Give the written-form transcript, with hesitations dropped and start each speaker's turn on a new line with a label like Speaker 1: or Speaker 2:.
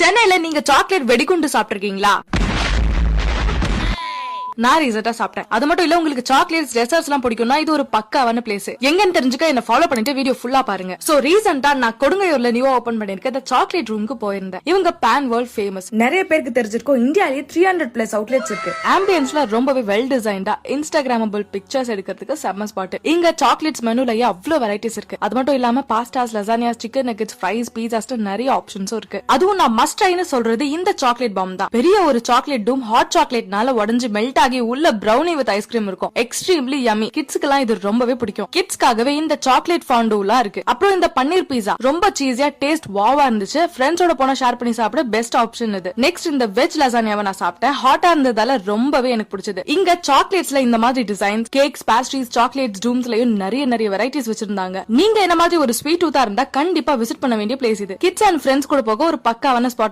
Speaker 1: சென்னையில நீங்க சாக்லேட் வெடிகுண்டு சாப்பிட்டிருக்கீங்களா? நான் ரீசெண்டா சாப்பிட்டேன். அது மட்டும் இல்ல, உங்களுக்கு சாக்லேட்ஸ் டெசர்ட்ஸ் எல்லாம் பிடிக்கும்னா இது ஒரு பக்காவான பிளேஸ். எங்கன்னு தெரிஞ்சுக்க என்ன ஃபாலோ பண்ணிட்டு வீடியோ ஃபுல்லா பாருங்க. சோ ரீசெண்டா நான் கொடுங்கையூர்ல நியூ ஓபன் பண்ணிருக்க இந்த சாக்லேட் ரூமுக்கு போயிருந்தேன். இவங்க பேன் வேர்ல்ட் ஃபேமஸ். நிறைய பேருக்கு தெரிஞ்சிருக்கும், இந்தியாலயே 300+ அவுட்லெட்ஸ் இருக்கு. ஆம்பியன்ஸ்ல ரொம்பவே வெல் டிசைன்டா இன்ஸ்டாகிராமபிள் பிக்சர்ஸ் எடுக்கிறதுக்கு செம்ம ஸ்பாட். இங்க சாக்லேட்ஸ் மெனுலயே அவ்வளவு வெரைட்டிஸ் இருக்கு. அது மட்டும் இல்லாம பாஸ்டாஸ், லசானியாஸ், சிக்கன் நகெட்ஸ், ஃப்ரைஸ், பீஸாஸ் நிறைய ஆப்ஷன்ஸும் இருக்கு. அதுவும் நான் மஸ்ட் ட்ரைன்னு சொல்றது இந்த சாக்லேட் பாம் தான். பெரிய ஒரு சாக்லேட் டூம் ஹாட் சாக்லேட்னால உடைஞ்சு மெல்ட் உள்ள பிரவுனி வித் ஐஸ்கிரீம் இருக்கும். Extremely yummy. கிட்ஸ்க்குலாம் இது ரொம்பவே பிடிக்கும். கிட்ஸ்க்காகவே இந்த சாக்லேட் ஃபாண்டூலாம் இருக்கு. அப்புறம் இந்த பன்னீர் பீஸா ரொம்ப சீஸியா டேஸ்ட் வாவா இருந்துச்சு. ஃப்ரெண்ட்ஸோட போனா ஷேர் பண்ணி சாப்பிட பெஸ்ட் ஆப்ஷன் இது. நெக்ஸ்ட் இந்த வெஜ் லசானியாவை நான் சாப்பிட்டேன். ஹாட்டா இருந்ததால ரொம்பவே எனக்கு பிடிச்சது. இங்க சாக்லேட்ஸ்ல இந்த மாதிரி டிசைன்ஸ், கேக்ஸ், பேஸ்ட்ரீஸ், சாக்லேட்ஸ், டூம்ஸ்லயும் நிறைய வெரைட்டிஸ் வச்சிருந்தாங்க. நீங்க என்ன மாதிரி ஒரு ஸ்வீட் டூத்தா இருந்தா கண்டிப்பா விசிட் பண்ண வேண்டிய பிளேஸ் இது. கிட்ஸ் அண்ட் ஃப்ரெண்ட்ஸ் கூட போக ஒரு பக்காவான ஸ்பாட்.